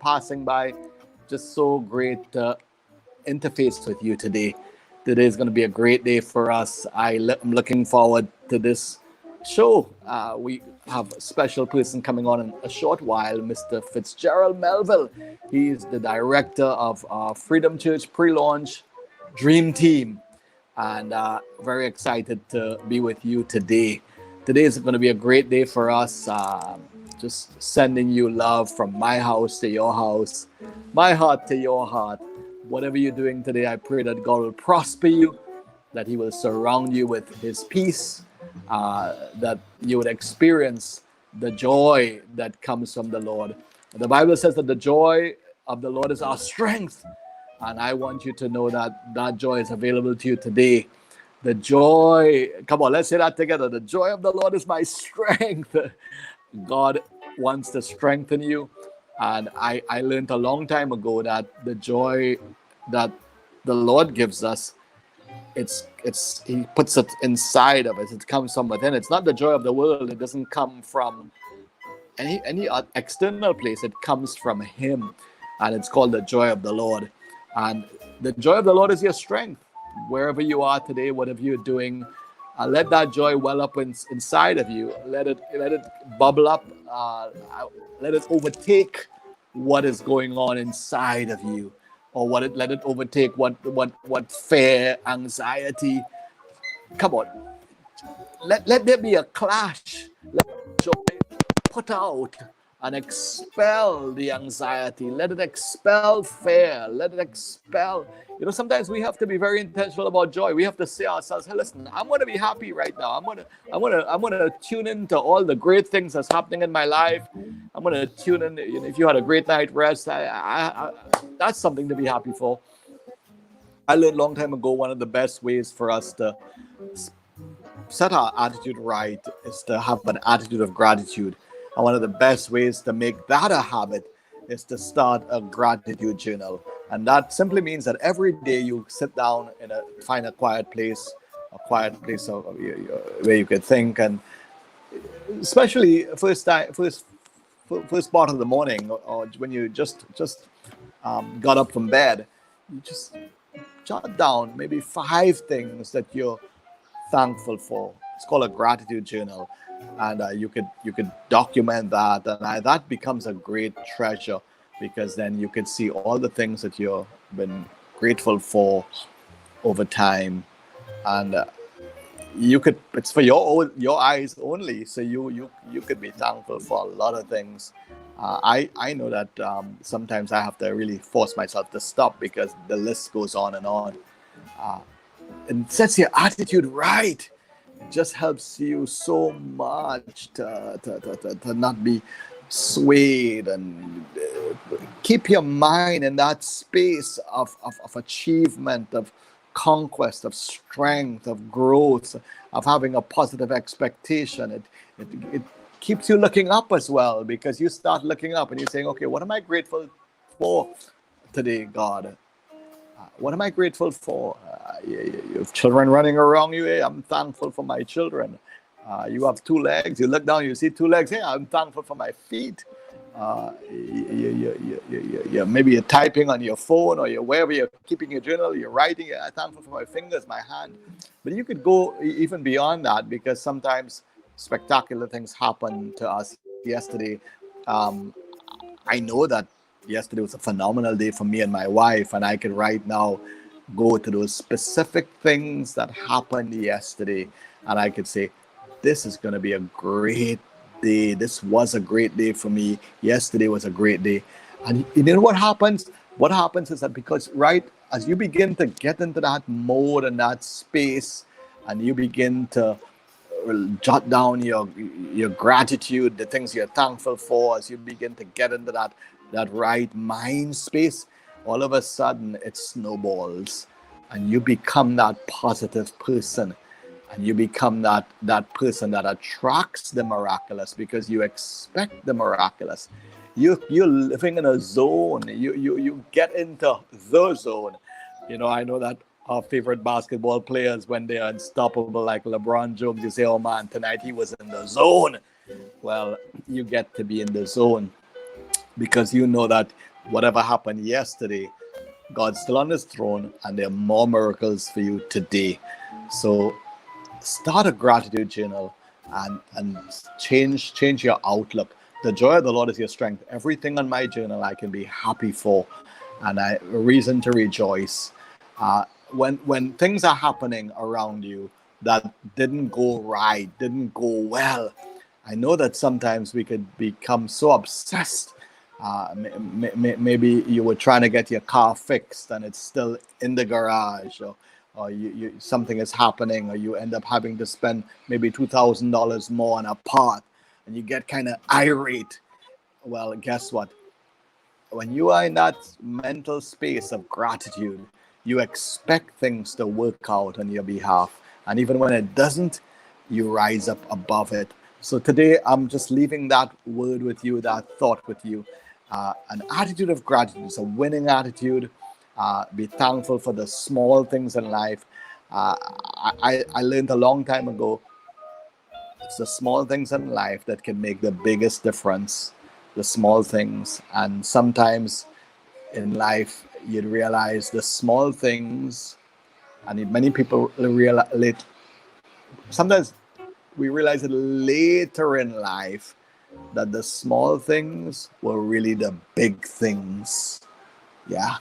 Passing by. Just so great to interface with you today. Today is going to be a great day for us. I'm looking forward to this show. We have a special person coming on in a short while, Mr. Fitzgerald Melville. He's the director of Freedom Church pre-launch Dream Team, and very excited to be with you today. Today is going to be a great day for us. Just sending you love from my house to your house, my heart to your heart. Whatever you're doing today, I pray that God will prosper you, that He will surround you with His peace, that you would experience the joy that comes from the Lord. The Bible says that the joy of the Lord is our strength. And I want you to know that that joy is available to you today. The joy, come on, let's say that together. The joy of the Lord is my strength. God wants to strengthen you. And I learned a long time ago that the joy that the Lord gives us, He puts it inside of us. It comes from within. It's not the joy of the world. It doesn't come from any external place. It comes from Him. And it's called the joy of the Lord. And the joy of the Lord is your strength. Wherever you are today, whatever you're doing, let that joy well up inside of you. Let it bubble up. Let it overtake what is going on inside of you, or let it overtake what fear, anxiety. Come on, let there be a clash. Let joy put out and expel the anxiety. Let it expel fear. Let it expel. Sometimes we have to be very intentional about joy. We have to say ourselves, "Hey, listen, I'm going to be happy right now. I'm going to tune into all the great things that's happening in my life. I'm going to tune in. If you had a great night rest, that's something to be happy for." I learned a long time ago, one of the best ways for us to set our attitude right is to have an attitude of gratitude. And one of the best ways to make that a habit is to start a gratitude journal. And that simply means that every day you sit down find a quiet place where you can think. And especially first part of the morning, or when you just got up from bed, you just jot down maybe 5 things that you're thankful for. It's called a gratitude journal. And you could document that, and that becomes a great treasure, because then you can see all the things that you've been grateful for over time, and it's for your eyes only, so you could be thankful for a lot of things. I know that sometimes I have to really force myself to stop, because the list goes on and on. And sets your attitude right. Just helps you so much to not be swayed, and keep your mind in that space of achievement, of conquest, of strength, of growth, of having a positive expectation. It keeps you looking up as well, because you start looking up and you're saying, okay, what am I grateful for today, God? What am I grateful for? You have children running around you. Hey, I'm thankful for my children. You have 2 legs. You look down, you see 2 legs. Hey, I'm thankful for my feet. Maybe you're typing on your phone, or wherever you're keeping your journal, you're writing. I'm thankful for my fingers, my hand. But you could go even beyond that, because sometimes spectacular things happen to us. Yesterday, I know that yesterday was a phenomenal day for me and my wife, and I can right now go to those specific things that happened yesterday, and I could say, this is going to be a great day. This was a great day for me. Yesterday was a great day. And you know what happens? What happens is that, because right as you begin to get into that mode and that space, and you begin to jot down your gratitude, the things you're thankful for, as you begin to get into that right mind space, all of a sudden it snowballs, and you become that positive person, and you become that person that attracts the miraculous because you expect the miraculous. You're living in a zone. You get into the zone. I know that our favorite basketball players, when they are unstoppable like LeBron James, you say, oh man, tonight he was in the zone. Well, you get to be in the zone because you know that whatever happened yesterday, God's still on his throne, and there are more miracles for you today. So start a gratitude journal, and change your outlook. The joy of the Lord is your strength. Everything on my journal I can be happy for, and a reason to rejoice. When things are happening around you that didn't go right, didn't go well, I know that sometimes we could become so obsessed. Maybe you were trying to get your car fixed and it's still in the garage, or something is happening, or you end up having to spend maybe $2,000 more on a part, and you get kind of irate. Well, guess what? When you are in that mental space of gratitude, you expect things to work out on your behalf. And even when it doesn't, you rise up above it. So today, I'm just leaving that word with you, that thought with you. An attitude of gratitude is a winning attitude. Be thankful for the small things in life. I learned a long time ago, it's the small things in life that can make the biggest difference. The small things. And sometimes in life, you'd realize the small things, and many people realize, sometimes we realize it later in life, that the small things were really the big things. Yeah.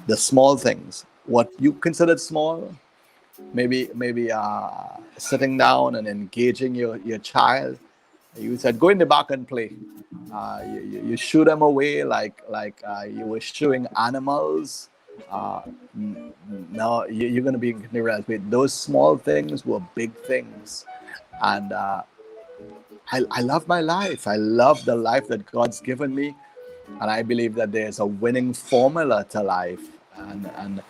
The small things. What you considered small, maybe sitting down and engaging your child. You said, go in the back and play. You shoo them away like you were shooing animals. Now you're going to be realized, wait, those small things were big things. And I love my life. I love the life that God's given me. And I believe that there's a winning formula to life. And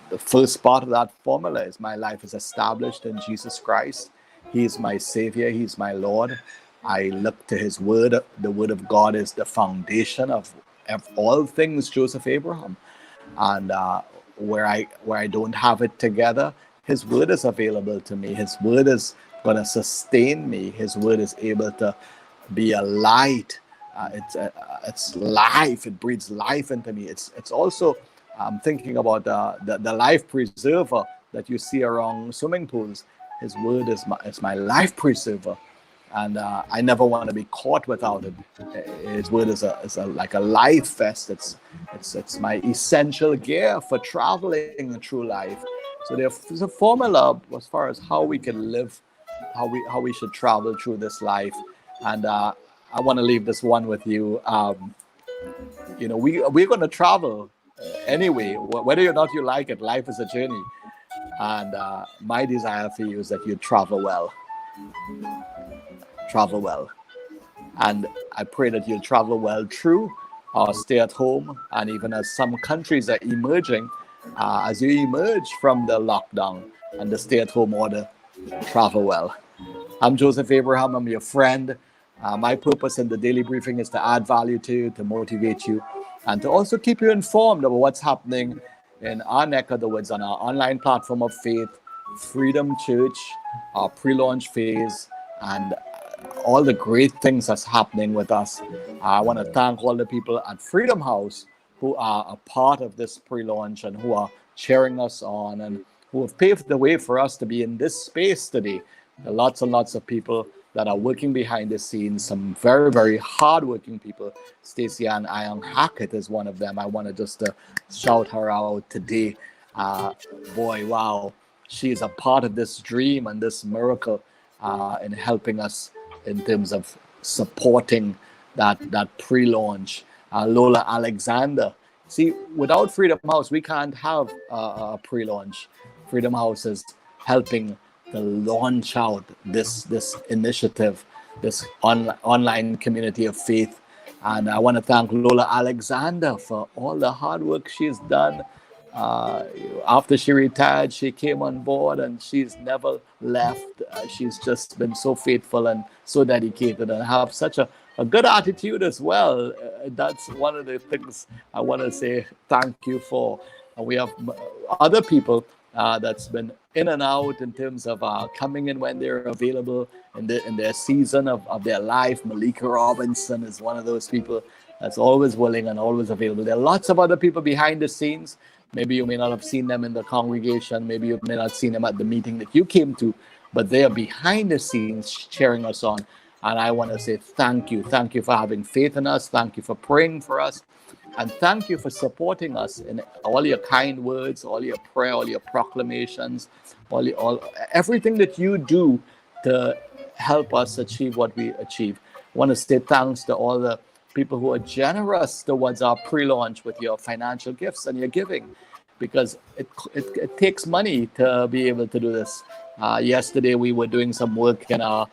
the first part of that formula is my life is established in Jesus Christ. He is my Savior. He's my Lord. I look to his word. The word of God is the foundation of all things, Joseph Abraham. And where I don't have it together, his word is available to me. His word is going to sustain me. His word is able to be a light. It's life. It breathes life into me. It's also, I'm thinking about the life preserver that you see around swimming pools. His word is my life preserver, and I never want to be caught without it. His word is like a life vest. It's my essential gear for traveling through life. So there's a formula as far as how we can live, how we should travel through this life. And I want to leave this one with you. We're going to travel anyway, whether or not you like it. Life is a journey. And my desire for you is that you travel well. Travel well. And I pray that you'll travel well through or stay at home. And even as some countries are emerging, as you emerge from the lockdown and the stay-at-home order, travel well. I'm Joseph Abraham. I'm your friend. My purpose in the daily briefing is to add value to you, to motivate you, and to also keep you informed about what's happening in our neck of the woods on our online platform of faith, Freedom Church, our pre-launch phase, and all the great things that's happening with us. I want to thank all the people at Freedom House who are a part of this pre-launch and who are cheering us on and who have paved the way for us to be in this space today. There are lots and lots of people that are working behind the scenes, some very, very hardworking people. Stacey Ann Ion Hackett is one of them. I want to just shout her out today. Boy, wow. She is a part of this dream and this miracle in helping us in terms of supporting that pre-launch. Lola Alexander. See, without Freedom House, we can't have a pre-launch. Freedom House is helping to launch out this initiative, this online community of faith. And I want to thank Lola Alexander for all the hard work she's done. Uh, After she retired, she came on board and she's never left. She's just been so faithful and so dedicated and have such a good attitude as well. That's one of the things I want to say thank you for. And we have other people that's been in and out in terms of coming in when they're available in their season of their life. Malika Robinson is one of those people that's always willing and always available. There are lots of other people behind the scenes. Maybe you may not have seen them in the congregation. Maybe you may not have seen them at the meeting that you came to, but they are behind the scenes cheering us on. And I want to say thank you. Thank you for having faith in us. Thank you for praying for us. And thank you for supporting us in all your kind words, all your prayer, all your proclamations, everything that you do to help us achieve what we achieve. I want to say thanks to all the people who are generous towards our pre-launch with your financial gifts and your giving, because it takes money to be able to do this. Yesterday, we were doing some work in our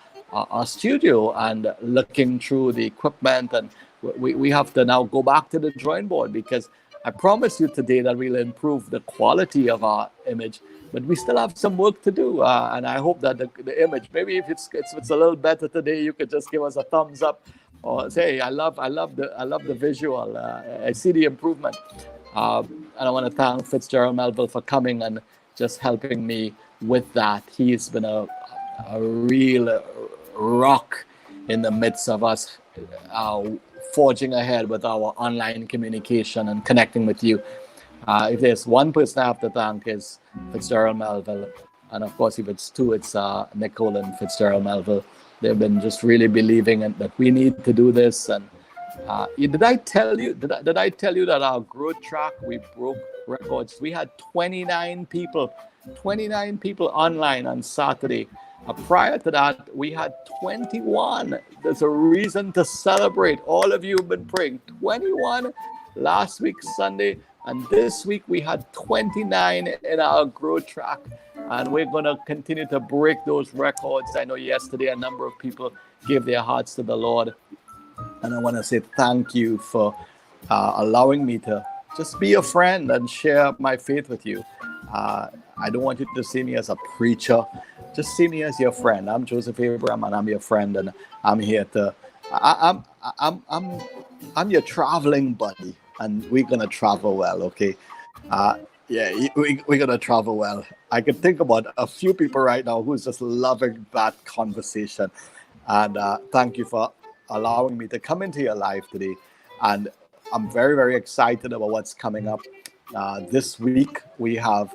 studio and looking through the equipment, and we have to now go back to the drawing board, because I promise you today that we'll improve the quality of our image, but we still have some work to do. And I hope that the image, maybe if it's a little better today, you could just give us a thumbs up or say, hey, I love the visual. I see the improvement. And I want to thank Fitzgerald Melville for coming and just helping me with that. He's been a real rock in the midst of us forging ahead with our online communication and connecting with you. If there's one person I have to thank, is Fitzgerald Melville. And of course, if it's two, it's Nicole and Fitzgerald Melville. They've been just really believing that we need to do this. And did I tell you that our growth track, we broke records? We had 29 people online on Saturday. Prior to that, we had 21. There's a reason to celebrate. All of you have been praying. 21 last week, Sunday, and this week we had 29 in our growth track. And we're going to continue to break those records. I know yesterday a number of people gave their hearts to the Lord. And I want to say thank you for allowing me to just be a friend and share my faith with you. I don't want you to see me as a preacher. Just see me as your friend. I'm Joseph Abraham, and I'm your friend, and I'm here to. I'm your traveling buddy, and we're gonna travel well, okay? We're gonna travel well. I can think about a few people right now who's just loving that conversation, and thank you for allowing me to come into your life today. And I'm very, very excited about what's coming up. This week we have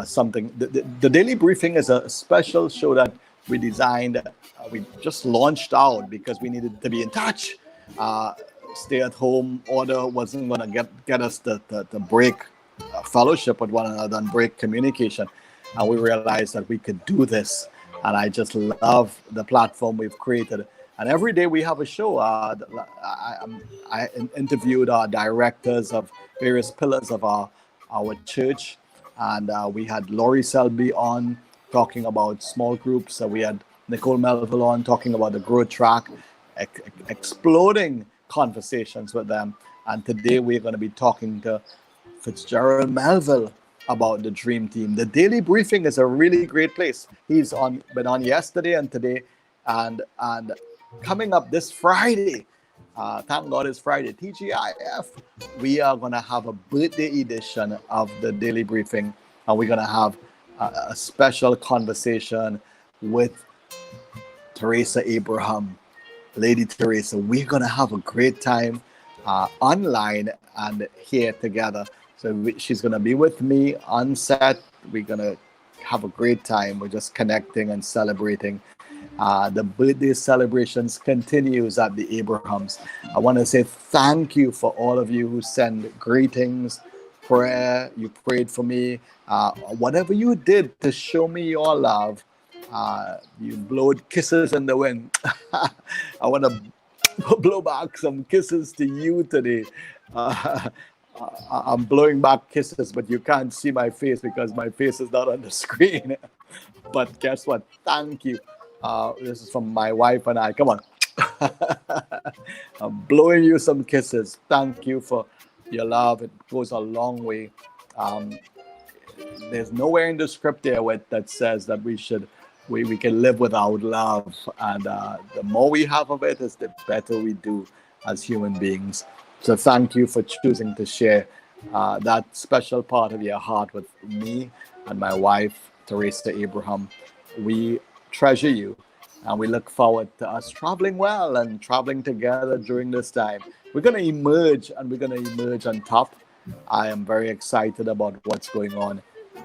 something. The Daily Briefing is a special show that we designed. We just launched out because we needed to be in touch. Stay-at-home order wasn't going to get us to break fellowship with one another and break communication. And we realized that we could do this. And I just love the platform we've created. And every day we have a show. I interviewed our directors of various pillars of our church. And we had Laurie Selby on talking about small groups. We had Nicole Melville on talking about the growth track, exploding conversations with them. And today we're going to be talking to Fitzgerald Melville about the Dream Team. The Daily Briefing is a really great place. He's been on yesterday and today, and coming up this Friday. Thank God it's Friday. TGIF. We are going to have a birthday edition of the Daily Briefing, and we're going to have a special conversation with Teresa Abraham, Lady Teresa. We're going to have a great time online and here together. So she's going to be with me on set. We're going to have a great time. We're just connecting and celebrating. The birthday celebrations continues at the Abrahams. I want to say thank you for all of you who send greetings, prayer. You prayed for me. Whatever you did to show me your love, you blowed kisses in the wind. I want to blow back some kisses to you today. I'm blowing back kisses, but you can't see my face because my face is not on the screen. But guess what? Thank you. This is from my wife and I. Come on. I'm blowing you some kisses. Thank you for your love. It goes a long way. Um, there's nowhere in the script there that says that we can live without love, and the more we have of it is the better we do as human beings. So thank you for choosing to share that special part of your heart with me and my wife Teresa Abraham. We treasure you, and we look forward to us traveling well and traveling together during this time. We're going to emerge, and we're going to emerge on top. I am very excited about what's going on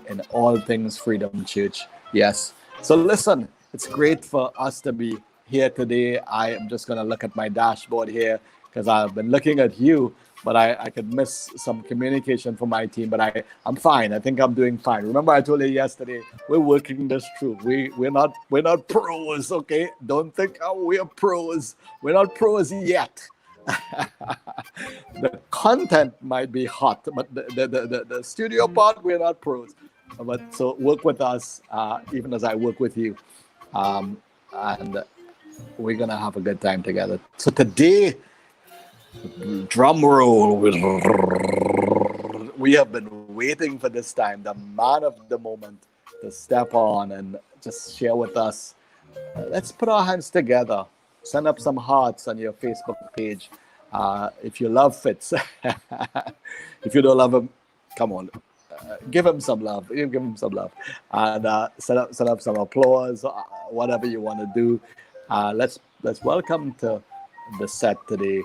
in all things Freedom Church. Yes. So listen, it's great for us to be here today. I am just going to look at my dashboard here because I've been looking at you, but I could miss some communication from my team, but I'm fine. I think I'm doing fine. Remember I told you yesterday, we're working this through. We're not pros, okay? Don't think we're pros. We're not pros yet. The content might be hot, but the studio part, we're not pros. But so work with us, even as I work with you, and we're gonna have a good time together. So today, drum roll, we have been waiting for this time, the man of the moment, to step on and just share with us. Let's put our hands together. Send up some hearts on your Facebook page. If you love Fitz, if you don't love him, come on, give him some love. Give him some love, and set up some applause. Whatever you want to do. Let's welcome to the set today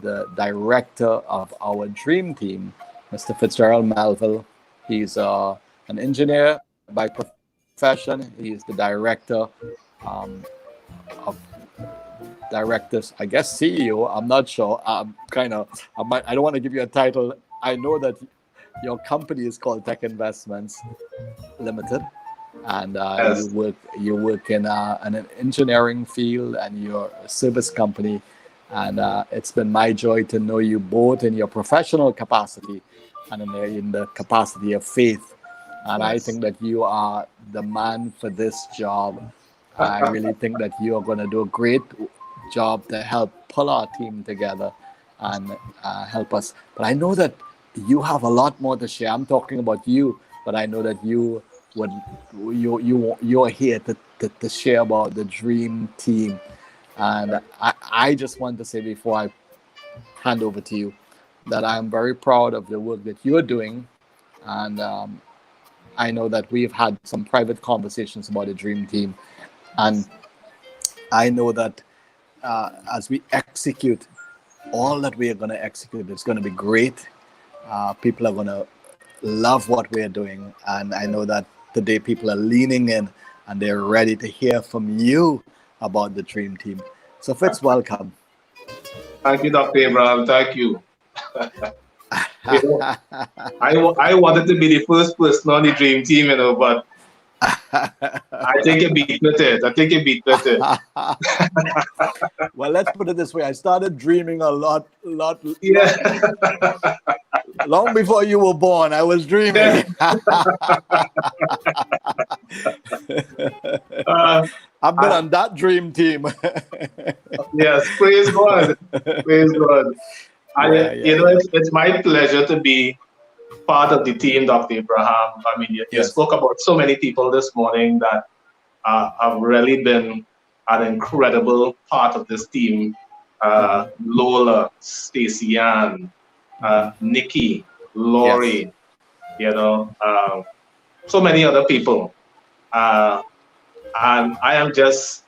the director of our dream team, Mr. Fitzgerald Melville. He's an engineer by profession. He's the director of directors, I guess CEO. I'm not sure. I don't want to give you a title. I know that your company is called Tech Investments Limited, and Yes. you work in an engineering field, and you're a service company. And it's been my joy to know you both in your professional capacity and in the capacity of faith. And I Yes. think that you are the man for this job. I really think that you are going to do a great job to help pull our team together and help us. But I know that you have a lot more to share. I'm talking about you, but I know that you're here to share about the dream team. And I just want to say before I hand over to you that I'm very proud of the work that you're doing. And I know that we've had some private conversations about the dream team. And I know that as we execute all that we are going to execute, it's going to be great. People are going to love what we're doing. And I know that today people are leaning in and they're ready to hear from you about the dream team. So Fitz, welcome. Thank you, Dr. Abraham. Thank you. You know, I wanted to be the first person on the dream team, but I think you beat with it. I think you beat with it. Well, let's put it this way. I started dreaming a lot Yeah. long before you were born. I was dreaming. I've been on that dream team. Yes, praise God. Praise God. It's my pleasure to be part of the team, Dr. Abraham. I mean, you Yes. spoke about so many people this morning that have really been an incredible part of this team. Lola, Stacey Ann, Nikki, Lori, so many other people. And I am just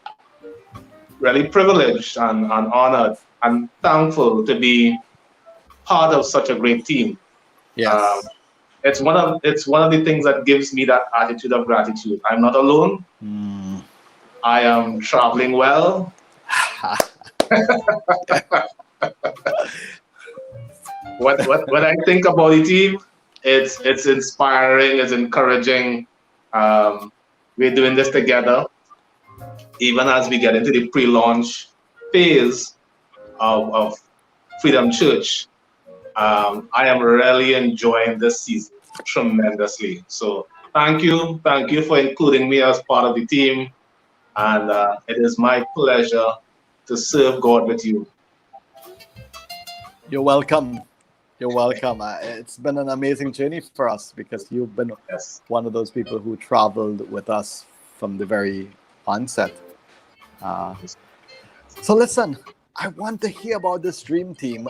really privileged and honored and thankful to be part of such a great team. Yes. It's one of the things that gives me that attitude of gratitude. I'm not alone. I am traveling well. When I think about the team, it's inspiring, it's encouraging. We're doing this together, even as we get into the pre-launch phase of Freedom Church. I am really enjoying this season tremendously. So thank you for including me as part of the team, and it is my pleasure to serve God with you. You're welcome. You're welcome. It's been an amazing journey for us because you've been Yes. one of those people who traveled with us from the very onset. So listen, I want to hear about this dream team.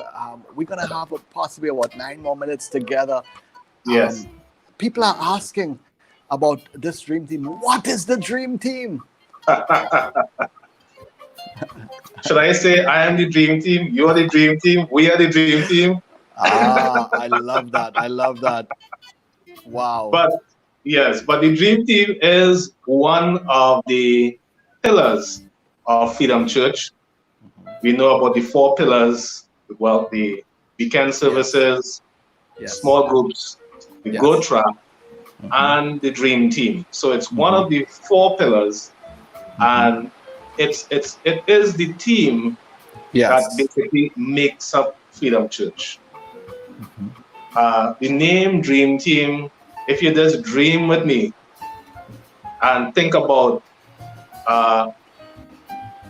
We're gonna have possibly about 9 more minutes together. Yes. People are asking about this dream team. What is the dream team? Should I say I am the dream team? You are the dream team. We are the dream team. I love that. I love that. Wow. But yes, but the dream team is one of the pillars of Freedom Church. We know about the 4 pillars. Well, the weekend services, Yes. small groups, the Yes. Go Track, and the dream team. So it's one of the 4 pillars, and it is the team Yes. that basically makes up Freedom Church. The name Dream Team, if you just dream with me and think about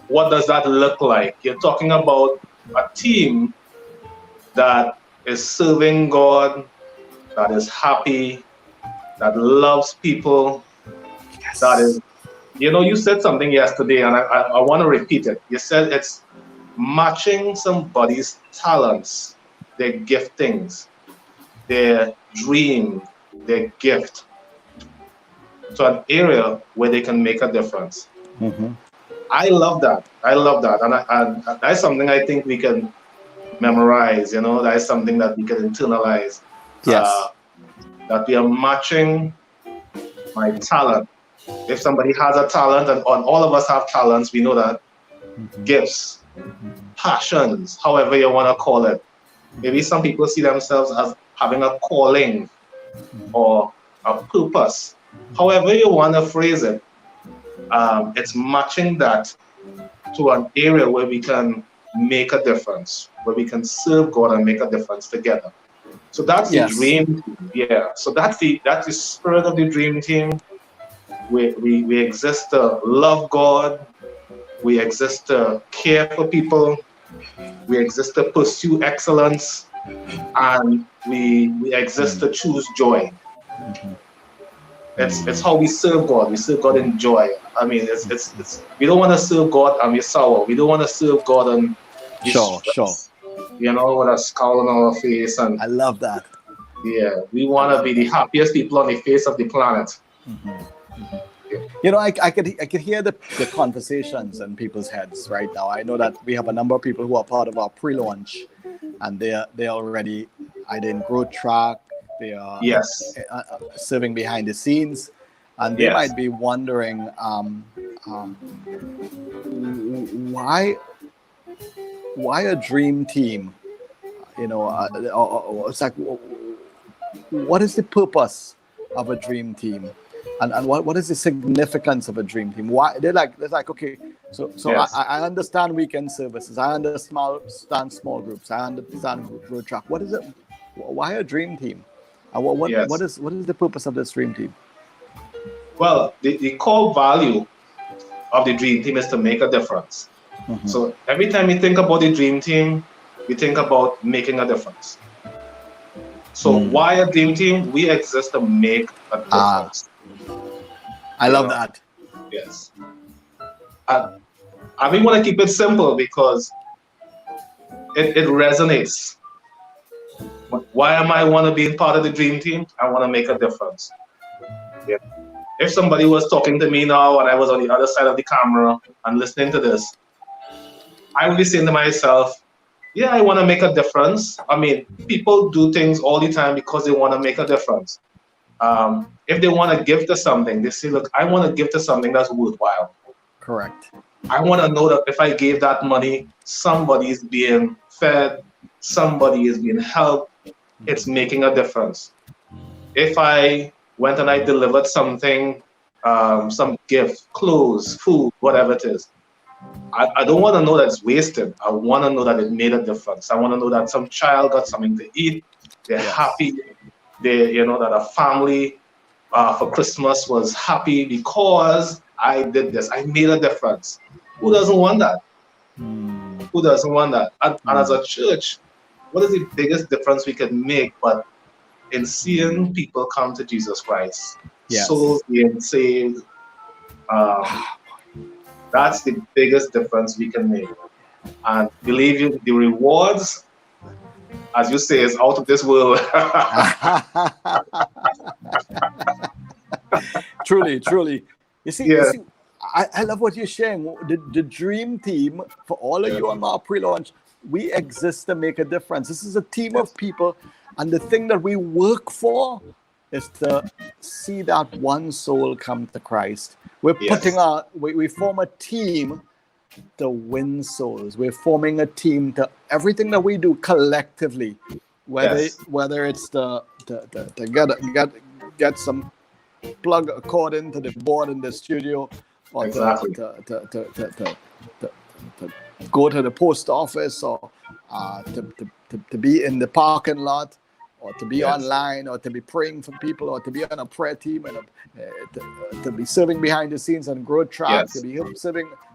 what does that look like, you're talking about a team that is serving God, that is happy, that loves people, Yes. that is, you said something yesterday, and I want to repeat it. You said it's matching somebody's talents, their giftings, their dream, their gift, to an area where they can make a difference. I love that. And that's something I think we can memorize. That is something that we can internalize. Yes. That we are matching my talent. If somebody has a talent, and all of us have talents, we know that gifts, passions, however you want to call it. Maybe some people see themselves as having a calling or a purpose. However you want to phrase it, it's matching that to an area where we can make a difference, where we can serve God and make a difference together. So that's the dream team. Yeah. So that's the spirit of the dream team. We exist to love God. We exist to care for people. We exist to pursue excellence, and we exist to choose joy. It's how we serve God. We serve God in joy. I mean, it's we don't want to serve God and we're sour. We don't want to serve God and Sure. with a scowl on our face. And I love that. yeah, we want to be the happiest people on the face of the planet. I could hear the conversations in people's heads right now. I know that we have a number of people who are part of our pre-launch, and they're already either in growth track, they are serving behind the scenes, and they might be wondering why a dream team. It's like, what is the purpose of a dream team? And what is the significance of a dream team? Why they're like okay, so I understand weekend services, I understand small groups, I understand road track. What is it? Why a dream team? And what is the purpose of this dream team? Well, the core value of the dream team is to make a difference. So every time you think about the dream team, we think about making a difference. So why a dream team? We exist to make a difference. I love that. Yes. And we want to keep it simple because it resonates. Why am I want to be part of the dream team? I want to make a difference. Yeah. If somebody was talking to me now and I was on the other side of the camera and listening to this, I would be saying to myself, yeah, I want to make a difference. I mean, people do things all the time because they want to make a difference. If they want to give to something, they say, look, I want to give to something that's worthwhile. Correct. I want to know that if I gave that money, somebody is being fed, somebody is being helped, it's making a difference. If I went and I delivered something, some gift, clothes, food, whatever it is, I don't want to know that it's wasted. I want to know that it made a difference. I want to know that some child got something to eat. They're Yes. happy. That a family for Christmas was happy because I did this. I made a difference. Who doesn't want that? Mm. Who doesn't want that? And as a church, what is the biggest difference we can make but in seeing people come to Jesus Christ, Yes. souls being saved? That's the biggest difference we can make. And believe you, the rewards, as you say, is out of this world. Truly. You see, Yeah. I love what you're sharing. The dream team, for all of you on our pre-launch, we exist to make a difference. This is a team of people, and the thing that we work for is to see that one soul come to Christ. We're Yes. we form a team to win souls. We're forming a team to everything that we do collectively, whether Yes. whether it's to get some plug a cord into the board in the studio, or Exactly. to go to the post office, or to be in the parking lot, or to be Yes. online, or to be praying for people, or to be on a prayer team, and to be serving behind the scenes on growth track, Yes. to be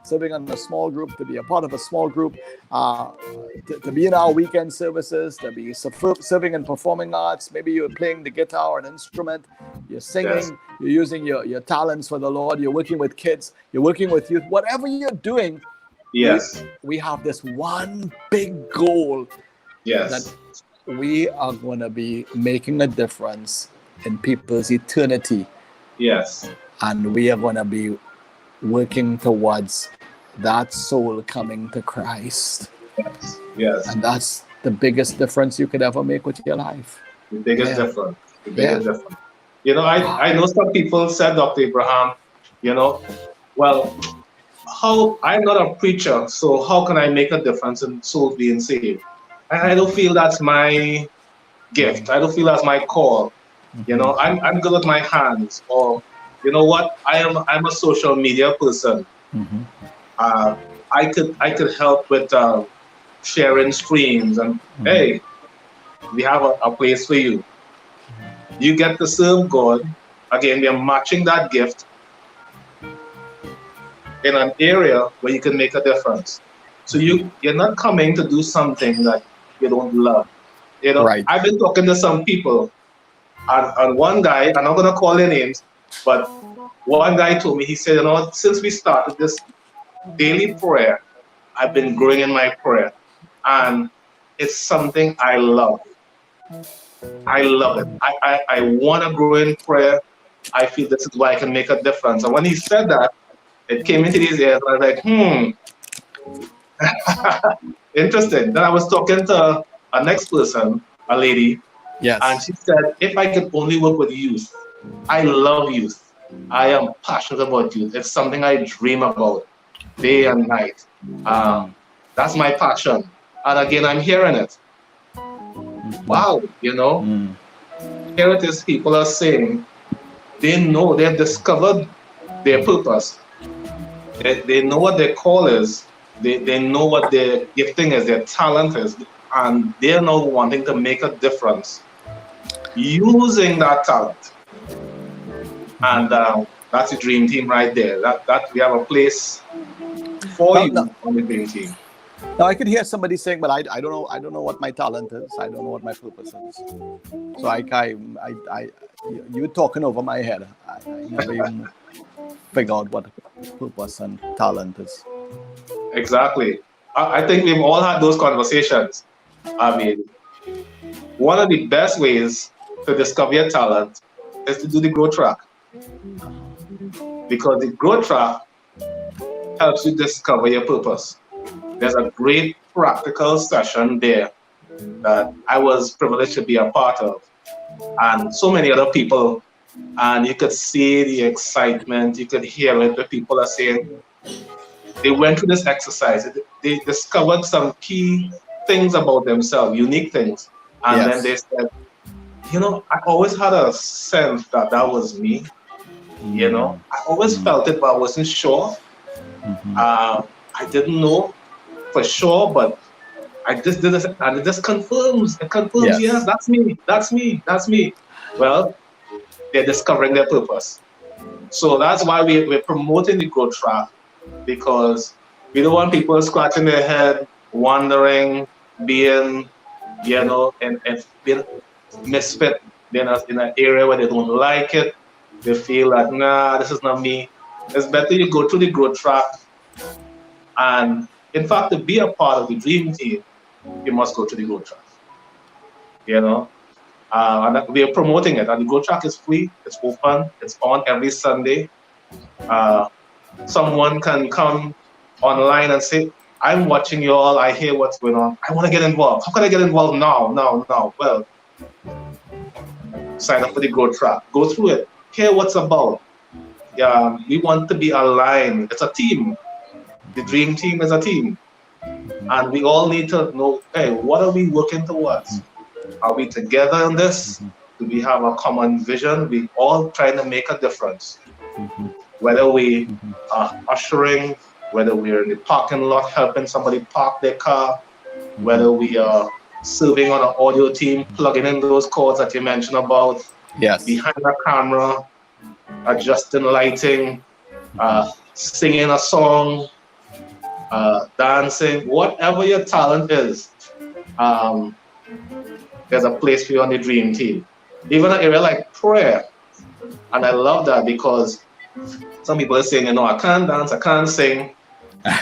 serving on a small group, to be a part of a small group, to be in our weekend services, to be serving in performing arts. Maybe you're playing the guitar or an instrument, you're singing, Yes. you're using your talents for the Lord, you're working with kids, you're working with youth, whatever you're doing. Yes. We have this one big goal Yes. that we are going to be making a difference in people's eternity, Yes. and we are going to be working towards that soul coming to Christ. Yes. And that's the biggest difference you could ever make with your life. The biggest Yeah. difference. The biggest difference. I know some people said, Dr. Abraham, well, I'm not a preacher, so how can I make a difference in souls being saved? I don't feel that's my gift. I don't feel that's my call. I'm good with my hands. Or, you know what? I'm a social media person. Mhm. I could help with sharing streams, and hey, we have a place for you. You get to serve God. Again, we are matching that gift in an area where you can make a difference. So you're not coming to do something that you don't love. Right. I've been talking to some people, and one guy, I'm not gonna call their names, but one guy told me, he said, since we started this daily prayer, I've been growing in my prayer, and it's something I love. I love it. I want to grow in prayer. I feel this is why I can make a difference. And when he said that, it came into his ears, and I was like, interesting. Then I was talking to a next person, a lady, Yes. and she said, if I could only work with youth, I love youth. I am passionate about youth. It's something I dream about day and night. That's my passion. And again, I'm hearing it. Wow, here it is, people are saying they've discovered their purpose. They know what their call is. They know what their gifting is, their talent is, and they're now wanting to make a difference using that talent. And that's a dream team right there. That we have a place for you on the dream team. Now I could hear somebody saying, "But I don't know what my talent is. I don't know what my purpose is." So you're talking over my head. I never even figure out what purpose and talent is. Exactly. I think we've all had those conversations. I mean, one of the best ways to discover your talent is to do the growth track, because the growth track helps you discover your purpose. There's a great practical session there that I was privileged to be a part of, and so many other people, and you could see the excitement, you could hear it. The people are saying they went through this exercise, they discovered some key things about themselves, unique things, and then they said, I always had a sense that was me. I always felt it, but I wasn't sure. I didn't know for sure, but I just did this, and it just confirms. It confirms, yes, Yes. that's me. That's me. That's me. Well, they're discovering their purpose. So that's why we're promoting the growth track, because we don't want people scratching their head, wondering, being, and being misfit in an area where they don't like it. They feel like, nah, this is not me. It's better you go through the growth track. And in fact, to be a part of the dream team, you must go to the growth track. And we are promoting it. And the growth track is free, it's open, it's on every Sunday. Someone can come online and say, I'm watching you all, I hear what's going on, I want to get involved. How can I get involved now? Well, sign up for the growth track, go through it, hear what's about. We want to be aligned. It's a team. The dream team is a team. And we all need to know, hey, what are we working towards? Are we together in this? Do we have a common vision? We all trying to make a difference. Whether we are ushering, whether we're in the parking lot helping somebody park their car, whether we are serving on an audio team, plugging in those cords that you mentioned about, Yes. behind the camera, adjusting lighting, singing a song, dancing, whatever your talent is, there's a place for you on the dream team. Even an area like prayer. And I love that, because some people are saying, I can't dance, I can't sing, I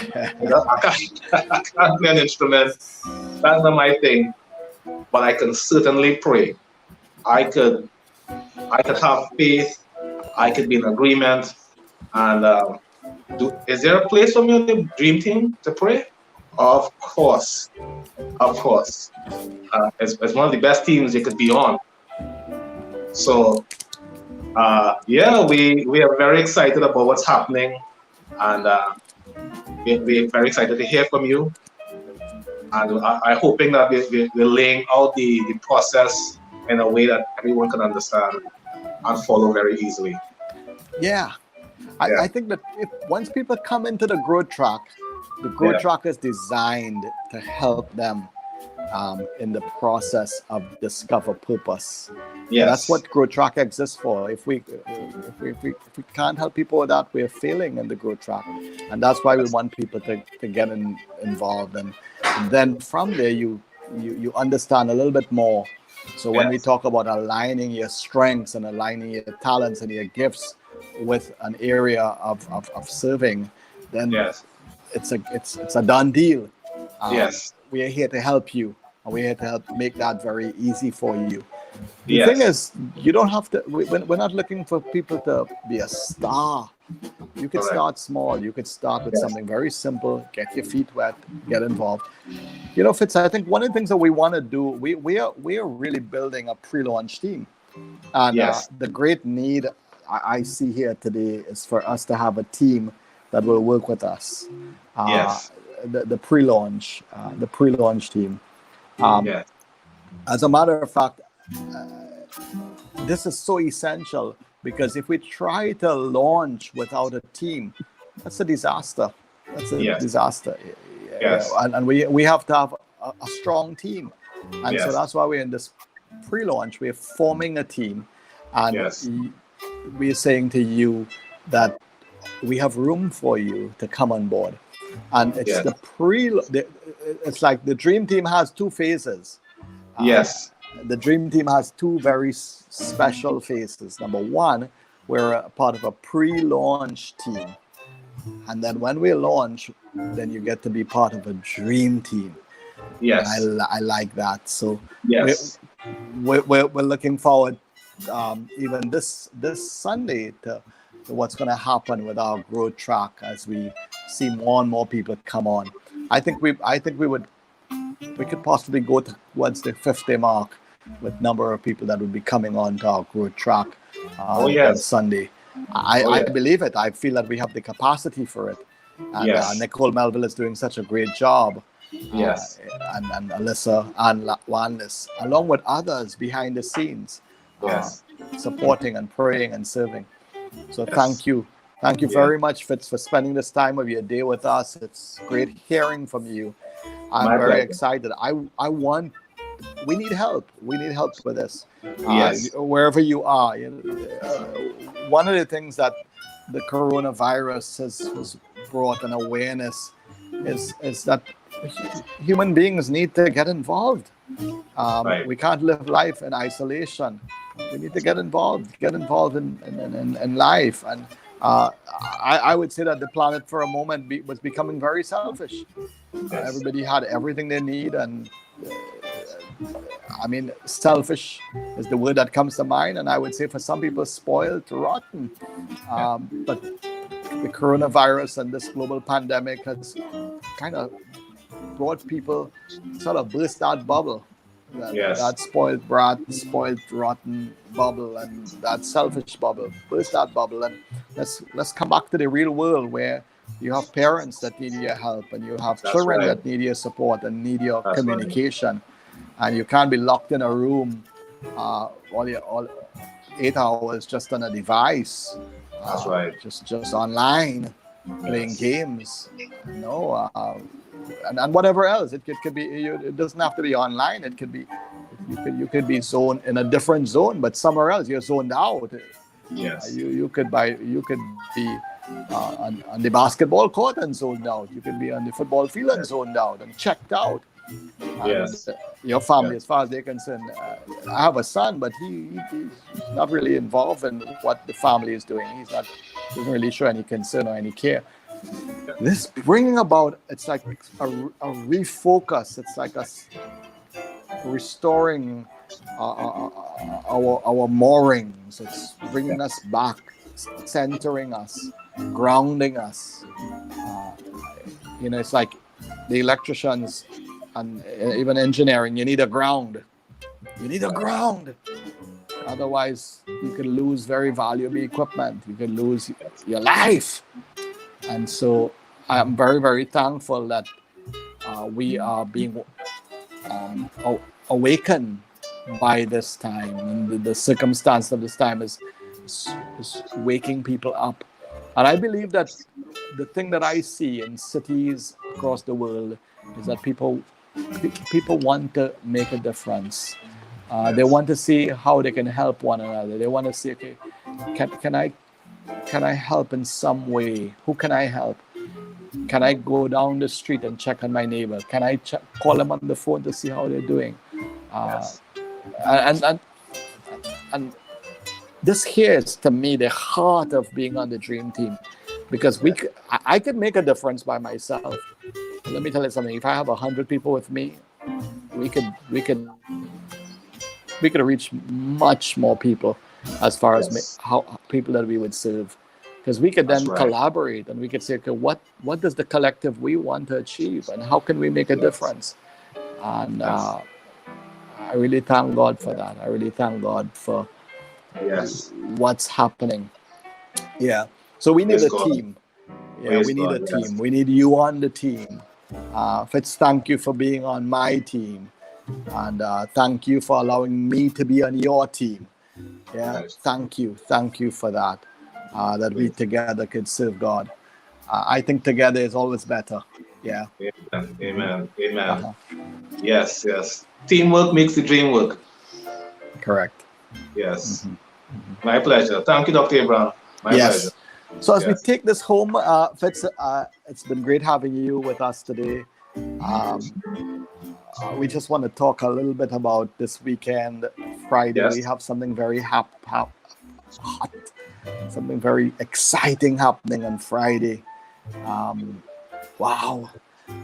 can't play an instrument. That's not my thing. But I can certainly pray. I could have faith. I could be in agreement. And is there a place for me on the dream team to pray? Of course. It's one of the best teams you could be on. So, we are very excited about what's happening, and we're very excited to hear from you. And I'm hoping that we're laying out the process in a way that everyone can understand and follow very easily. Yeah. I think that once people come into the growth track, the growth track is designed to help them in the process of discover purpose. Yes. That's what growth track exists for. If we can't help people with that, we're failing in the growth track, and that's why we want people to get involved, and then from there you understand a little bit more. So when we talk about aligning your strengths and aligning your talents and your gifts with an area of serving, then it's a done deal. We are here to help you, and we're here to help make that very easy for you. The thing is, you don't have to. We're not looking for people to be a star. You could start small. You could start with something very simple. Get your feet wet. Get involved. Fitz, I think one of the things that we want to do, we are really building a pre-launch team, and the great need I see here today is for us to have a team that will work with us. The pre-launch team. As a matter of fact, this is so essential, because if we try to launch without a team, that's a disaster. Disaster. And we have to have a strong team. And so that's why we're in this pre-launch. We're forming a team, and we're saying to you that we have room for you to come on board. And it's it's like the dream team has two phases. The dream team has two very special phases. Number one, we're a part of a pre-launch team. And then when we launch, then you get to be part of a dream team. I like that. So we're looking forward even this Sunday to what's going to happen with our growth track as we see more and more people come on. I think we could possibly go towards the 50 mark with number of people that would be coming on to our growth track on Sunday. I believe it. I feel that we have the capacity for it. And Nicole Melville is doing such a great job. And Alyssa and Wanlis, along with others behind the scenes, supporting and praying and serving. So thank you. Thank you Yeah. very much, Fitz, for spending this time of your day with us. It's great hearing from you. I'm My very pleasure. excited. We need help. We need help with this. Yes. Wherever you are, one of the things that the coronavirus has brought an awareness is that human beings need to get involved. Right. We can't live life in isolation. We need to get involved in life. And I would say that the planet for a moment was becoming very selfish. Yes. Everybody had everything they need, and I mean, selfish is the word that comes to mind. And I would say for some people, spoiled, rotten. But the coronavirus and this global pandemic has kind of brought people sort of burst that bubble, Yes. that spoiled brat, spoiled rotten bubble, and that selfish bubble. Burst that bubble, and let's come back to the real world where you have parents that need your help, and you have That's children right. that need your support and need your That's right. communication, and you can't be locked in a room all 8 hours just on a device. That's right. Just online playing Yes. games. No, and whatever else. It could be. It doesn't have to be online. It could be. You could be zoned in a different zone, but somewhere else you're zoned out. Yes. You could be on the basketball court and zoned out. You could be on the football field and zoned out and checked out. And Yes. your family, Yeah. as far as they're concerned, I have a son, but he's not really involved in what the family is doing. Doesn't really show any concern or any care. This bringing about, it's like a refocus. It's like us restoring our moorings. It's bringing us back, centering us, grounding us. It's like the electricians and even engineering. You need a ground. You need a ground. Otherwise, you could lose very valuable equipment. You could lose your life. And so I am very, very thankful that we are being awakened by this time. And the circumstance of this time is waking people up. And I believe that the thing that I see in cities across the world is that people want to make a difference. They want to see how they can help one another. They want to see, okay, can I help in some way? Who can I help? Can I go down the street and check on my neighbor? Can I call them on the phone to see how they're doing? Yes. And this here is, to me, the heart of being on the dream team, because I could make a difference by myself. Let me tell you something. If I have 100 people with me, we could reach much more people as far Yes. as how people that we would serve, because we could then That's right. collaborate and we could say, okay, what does the collective we want to achieve, and how can we make a Yes. difference? And Yes. I really thank God for that. I really thank God for Yes. what's happening. Yeah. So we need Praise a God. team. Yeah, Praise we need a God. team. Yes. We need you on the team. Fitz, thank you for being on my team. And thank you for allowing me to be on your team. Yeah, Yes. thank you for that. That we together could serve God. I think together is always better. Yeah. Amen. Amen. Amen. Uh-huh. Yes. Yes. Teamwork makes the dream work. Correct. Yes. Mm-hmm. My pleasure. Thank you, Dr. Abraham. My Yes. pleasure. So as we Yes. take this home, Fitz, it's been great having you with us today. We just want to talk a little bit about this weekend, Friday. Yes. We have something very hot, something very exciting happening on Friday. Wow.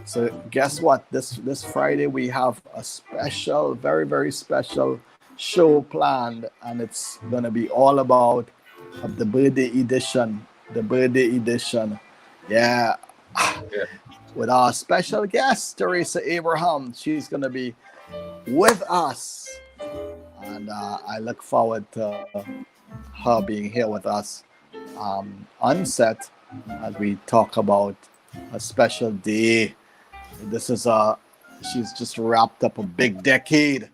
So guess what? This Friday we have a special, very, very special show planned, and it's gonna be all about the birthday edition. The birthday edition. Yeah. Yeah. With our special guest, Teresa Abraham. She's gonna be with us. And I look forward to her being here with us on set as we talk about a special day. She's just wrapped up a big decade,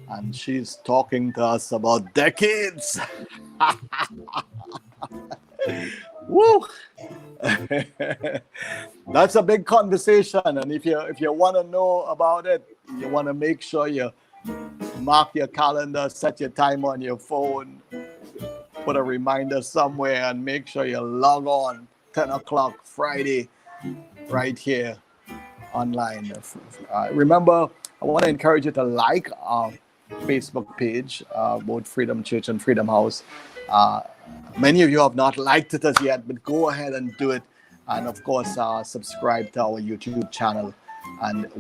and she's talking to us about decades. Woo! That's a big conversation, and if you want to know about it, you want to make sure you mark your calendar, set your time on your phone, put a reminder somewhere, and make sure you log on 10 o'clock Friday right here online. Remember, I want to encourage you to like our Facebook page, both Freedom Church and Freedom House. Many of you have not liked it as yet, but go ahead and do it. And of course, subscribe to our YouTube channel. And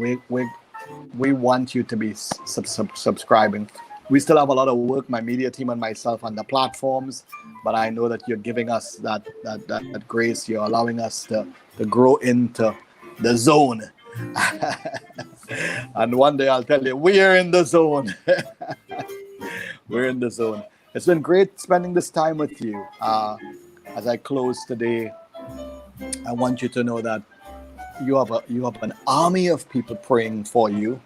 we want you to be subscribing. We still have a lot of work, my media team and myself, on the platforms, but I know that you're giving us that grace. You're allowing us to grow into the zone. And one day I'll tell you, we're in the zone. We're in the zone. It's been great spending this time with you. As I close today, I want you to know that you have an army of people praying for you.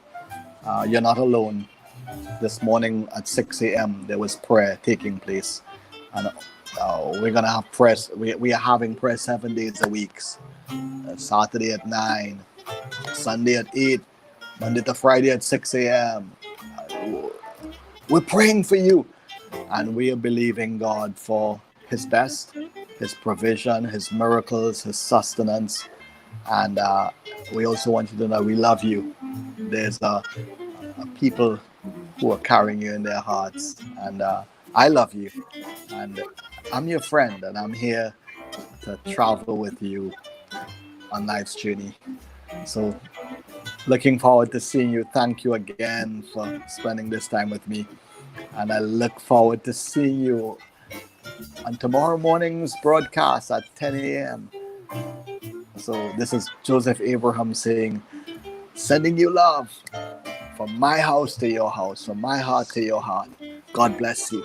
You're not alone. This morning at 6 a.m. there was prayer taking place, and we're gonna have prayer. We are having prayer 7 days a week. Saturday at 9, Sunday at 8, Monday to Friday at 6 a.m. We're praying for you, and we are believing God for His best, His provision, His miracles, His sustenance. And we also want you to know we love you. There's people who are carrying you in their hearts, and I love you, and I'm your friend, and I'm here to travel with you on life's journey. So looking forward to seeing you. Thank you again for spending this time with me, and I look forward to seeing you on tomorrow morning's broadcast at 10 a.m. So this is Joseph Abraham saying, sending you love from my house to your house, from my heart to your heart. God bless you.